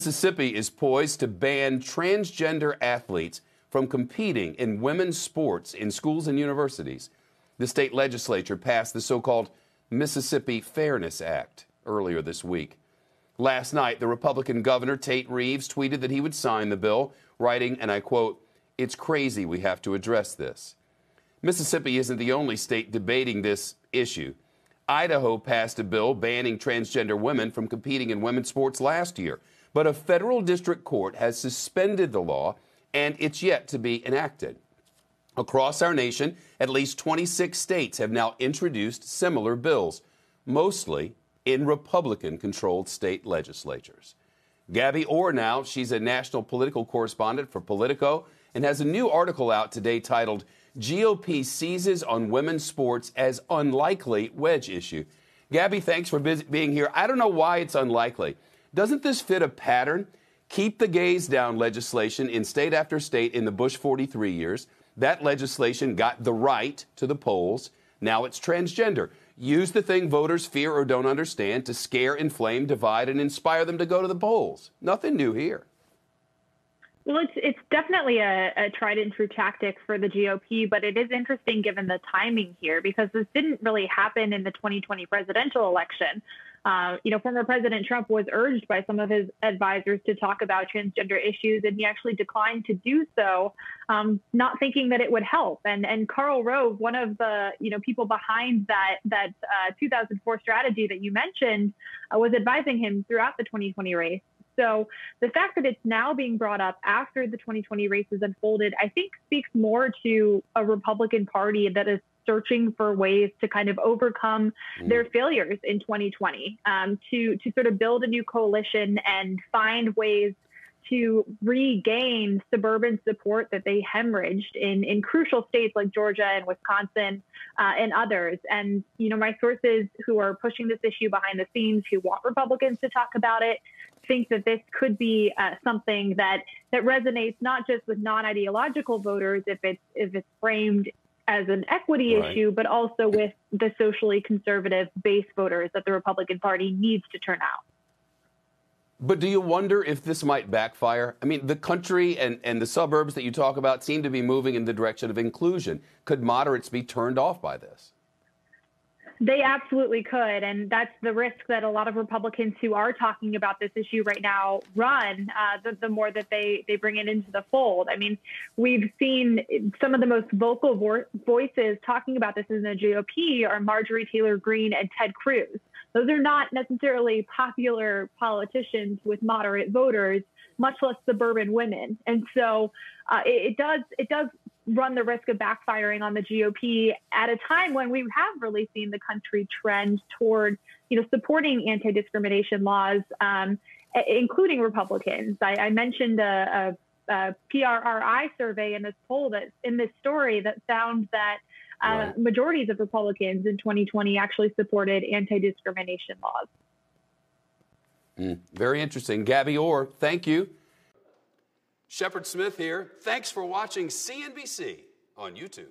Mississippi is poised to ban transgender athletes from competing in women's sports in schools and universities. The state legislature passed the so-called Mississippi Fairness Act earlier this week. Last night, the Republican governor, Tate Reeves, tweeted that he would sign the bill, writing, and I quote, "It's crazy we have to address this." Mississippi isn't the only state debating this issue. Idaho passed a bill banning transgender women from competing in women's sports last year. But a federal district court has suspended the law, and it's yet to be enacted. Across our nation, at least 26 states have now introduced similar bills, mostly in Republican-controlled state legislatures. Gabby Orr now, she's a national political correspondent for Politico and has a new article out today titled GOP Seizes on Women's Sports as Unlikely Wedge Issue. Gabby, thanks for being here. I don't know why it's unlikely. Doesn't this fit a pattern? Keep the gaze down legislation in state after state in the Bush 43 years. That legislation got the right to the polls. Now it's transgender. Use the thing voters fear or don't understand to scare, inflame, divide, and inspire them to go to the polls. Nothing new here. Well, it's definitely a tried and true tactic for the GOP, but it is interesting given the timing here because this didn't really happen in the 2020 presidential election. Former President Trump was urged by some of his advisors to talk about transgender issues, and he actually declined to do so, not thinking that it would help. And Karl Rove, one of the people behind that 2004 strategy that you mentioned, was advising him throughout the 2020 race. So the fact that it's now being brought up after the 2020 race has unfolded, I think speaks more to a Republican Party that is searching for ways to kind of overcome their failures in 2020, to sort of build a new coalition and find ways to regain suburban support that they hemorrhaged in crucial states like Georgia and Wisconsin and others. And, my sources who are pushing this issue behind the scenes, who want Republicans to talk about it, think that this could be something that resonates not just with non-ideological voters if it's framed as an equity issue, but also with the socially conservative base voters that the Republican Party needs to turn out. But do you wonder if this might backfire? I mean, the country and the suburbs that you talk about seem to be moving in the direction of inclusion. Could moderates be turned off by this? They absolutely could. And that's the risk that a lot of Republicans who are talking about this issue right now run, the more that they bring it into the fold. I mean, we've seen some of the most vocal voices talking about this in the GOP are Marjorie Taylor Greene and Ted Cruz. Those are not necessarily popular politicians with moderate voters, much less suburban women. And so it does run the risk of backfiring on the GOP at a time when we have really seen the country trend toward, supporting anti-discrimination laws, including Republicans. I mentioned a PRRI survey in this story that found that majorities of Republicans in 2020 actually supported anti-discrimination laws. Very interesting. Gabby Orr, thank you. Shepard Smith here. Thanks for watching CNBC on YouTube.